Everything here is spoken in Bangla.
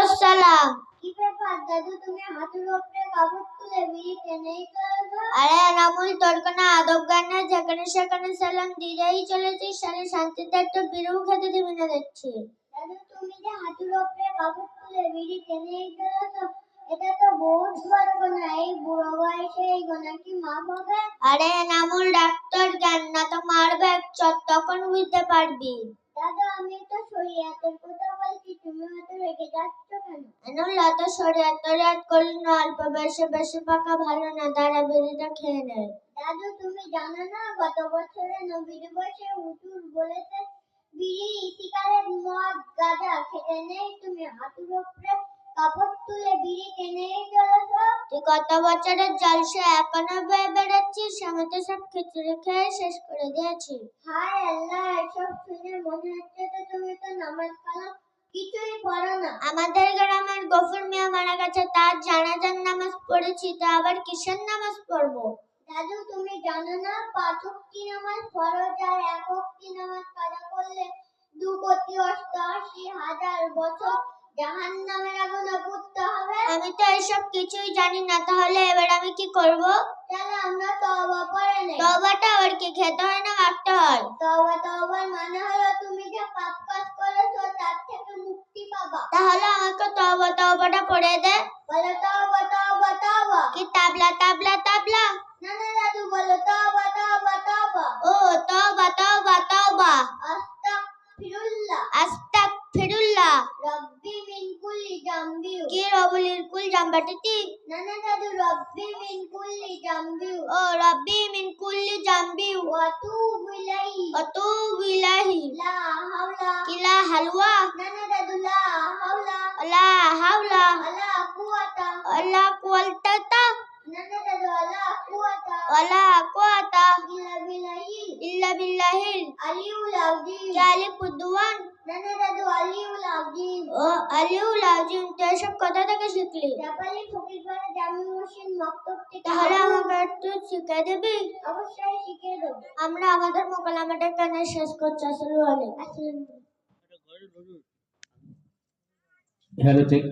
আসসালাম। কি ব্যাপার দাদু, তুমি হাঁটুর উপরে কাপড় তুলে বিড়ি টেনেই চলেছো? আরে এনামুল, তোর কোনো আদব জ্ঞান নেই? যেখানে সেখানে সালাম দিয়েই চলেছিস, সালে শান্তিতে একটা বিড়িও খেতে দিবি না দেখছি। দাদু, তুমি যে হাঁটুর উপরে কাপড় তুলে বিড়ি টেনেই চলেছো, এটা তো বহুত বড় গুনাহ। এই বুড়ো বয়সে এই গুনাহ কি মাফ হবে? আরে এনামুল, ডাক্তার জ্ঞান না তো মারবে এক চট, তখন বুঝতে পারবি। দাদু, আমি তো শরীয়তের কথা বলছি, তুমি হয়তো রেগে যাচ্ছ কেন? এনামুল, এত শরীয়ত তরিয়ত করিস না, অল্প বয়সে বেশি পাকা ভালো না, দাঁড়া বিড়িটা খেয়ে নে। দাদু, তুমি জানো না গত বছরে নবী দিবসে হুজুর বলেছে বিড়ি, সিগারেট, মদ, গাঁজা খেতে নেই। তুমি হাঁটুর উপরে কাপড় তুলে বিড়ি টেনেই চলেছো। তুই কত বছরের জলসা এখনো বয়ে বেড়াচ্ছিস? আমি তো সব খিচুড়ি খেয়ে শেষ করে দিয়েছি। হায় আল্লাহ, এসব শুনে মনে হচ্ছে তো তুমি তো নামাজ কালাম কিছুই পড়ো না। আমাদের গ্রামের গফুর মিয়া মারা গেছে, তার জানাজার নামাজ পড়েছি, তা আবার কিসের নামাজ পড়বো? দাদু, তুমি জানো না 5 ওয়াক্ত নামাজ ফরজ, আর 1 ওয়াক্ত নামাজ কাজা করলে 2,88,000 বছর জাহান্নামের আগুনে পুড়তে হবে। আমি তো এসব কিছুই জানি না, তাহলে এবার আমি কি করব? চলো আমরা তওবা পড়ে নেই। তওবাটা আবার কি খেতে হয় না মাখতে হয়? তওবার মানে হলো তুমি যে পাপ কাজ করেছো তার থেকে মুক্তি পাবা। তাহলে আমাকে তওবাটা পড়ে দে। বলো তওবা তওবা তওবা। কি তাবলা তাবলা তাবলা? না না দাদু, বলো তওবা তওবা তওবা। ও তওবা তওবা তওবা। আস্তাগফিরুল্লাহ। আস্তাগফিরুল্লাহ। রব্বি মিন কুল্লি জামবি। কি রবুলির কুল জাম্বাটি? না না দাদু, রব্বি মিন কুল্লি জামবি। ও রব্বি মিন কুল্লি জামবি ওয়া তুবু ইলাইহি। আতুবু ইলাইহি। লা হাওলা। কিলা হালওয়া। না না দাদু, লা হাওলা লা হাওলা ওয়ালা কুওয়াতা। ওয়ালা কুওয়াতা না না দাদু, ওয়ালা কুওয়াতা ওয়ালা কুওয়াতা ইল্লা বিল্লাহিল ইল্লা বিল্লাহিল আলিউল আযীম। জালিকুদ্দুয়ান। না না দাদু, আলিউল আযীম। ও আলিউল আযীম। তো এসব কথা থেকে শিখলি? জাপালি ফকিরপাড়া জামি মসজিদ মক্তব থেকে। তাহলে আমাকে একটু শিখিয়ে দিবি? অবশ্যই শিখিয়ে দেব। আমরা আমাদের মোকালামাটা কেন শেষ করছি? আসলে হ্যালো, চেক।